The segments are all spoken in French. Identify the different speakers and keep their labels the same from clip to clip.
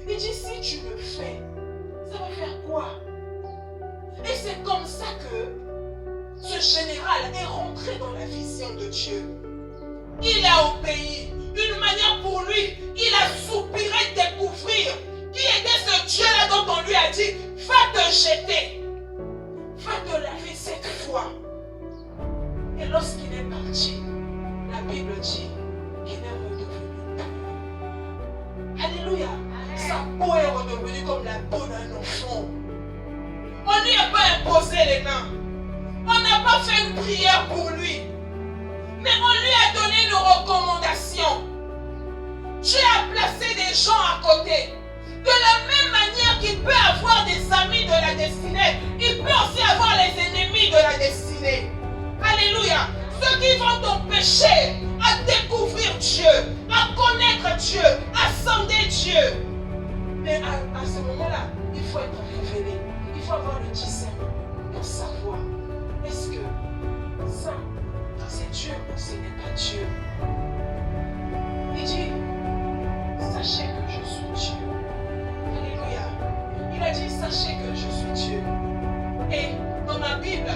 Speaker 1: Il dit, si tu le fais, ça va faire quoi? Et c'est comme ça que ce général est rentré dans la vision de Dieu. Il a obéi. Une manière pour lui, il a soupiré découvrir qui était ce Dieu-là dont on lui a dit, va te jeter, va te laver cette fois. Et lorsqu'il est parti, la Bible dit qu'il est redevenu pur. Alléluia. Sa peau est redevenue comme la peau d'un enfant. On ne lui a pas imposé les mains. On n'a pas fait une prière pour lui. Mais on lui a donné une recommandation. Dieu a placé des gens à côté. De la même manière qu'il peut avoir des amis de la destinée, il peut aussi avoir les ennemis de la destinée. Alléluia. Ceux qui vont t'empêcher à découvrir Dieu, à connaître Dieu, à sonder Dieu. Mais à ce moment-là, il faut être révélé. Il faut avoir le discernement pour savoir est-ce que ça, c'est Dieu ou ce n'est pas Dieu. Il dit, sachez que je suis Dieu. Alléluia. Il a dit, sachez que je suis Dieu. Et dans ma Bible,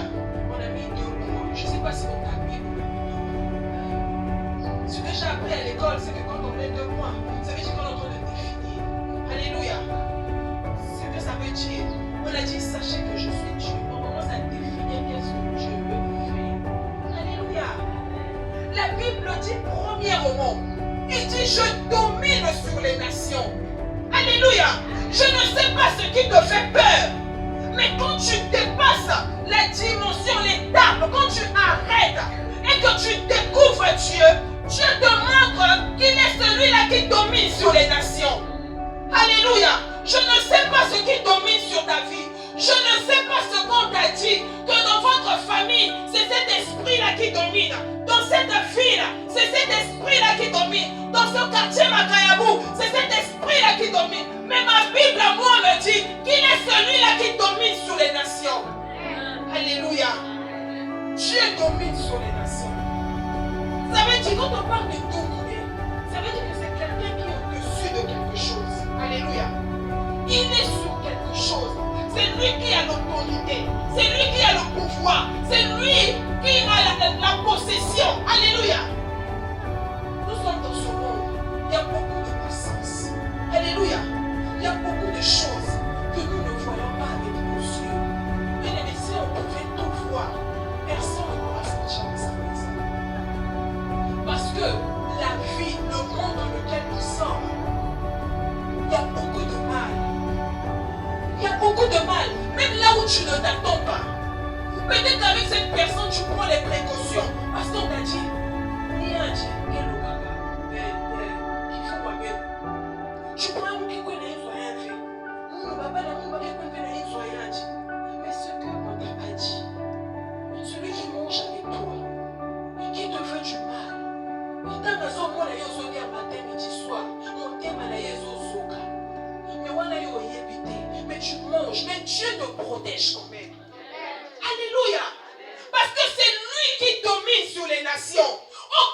Speaker 1: on a mis 2 points. Je ne sais pas si dans ta Bible, ce que j'ai appris à l'école, c'est que quand on met 2 points, ça veut dire qu'on est en train de définir. Alléluia. Ce que ça veut dire, on a dit, sachez que je suis Dieu. On commence à définir qu'est-ce que Dieu veut faire. Alléluia. La Bible dit premièrement, il dit, je domine sur les nations. Alléluia. Je ne sais pas ce qui te fait peur. Mais quand tu dépasses la dimension, l'étape, quand tu arrêtes et que tu découvres Dieu, Dieu te montre qu'il est celui-là qui domine sur les nations. Alléluia. Je ne sais pas ce qui domine sur ta vie. Je ne sais pas ce qu'on t'a dit, que dans votre famille, c'est cet esprit-là qui domine. Dans cette ville, c'est cet esprit-là qui domine. Dans ce quartier Makayabou, c'est cet esprit-là qui domine. Mais ma Bible à moi me dit qu'il est celui-là qui domine sur les nations. Alléluia. Dieu domine sur les nations. Ça veut dire, quand on parle de dominer, ça veut dire que c'est quelqu'un qui est au-dessus de quelque chose. Alléluia. Il est sur quelque chose. C'est lui qui a l'autorité. C'est lui qui a le pouvoir. C'est lui qui a la possession. Alléluia. Nous sommes dans ce monde. Il y a beaucoup de puissance. Alléluia. Il y a beaucoup de choses que nous ne voyons pas avec nos yeux. Mais si on pouvait tout voir, personne ne pourra sortir de sa maison. Parce que la vie, le monde dans lequel nous sommes, il y a beaucoup de mal. Il y a beaucoup de mal, même là où tu ne t'attends pas. Peut-être qu'avec cette personne, tu prends les précautions. Parce qu'on t'a dit, tu prends un qui connaît rien fait. Mais ce que on t'a pas dit, celui qui mange avec toi, qui te veut du mal, dans la zone, on a eu un matin, midi, soir, mon thème a eu mais tu manges, mais Dieu te protège quand même.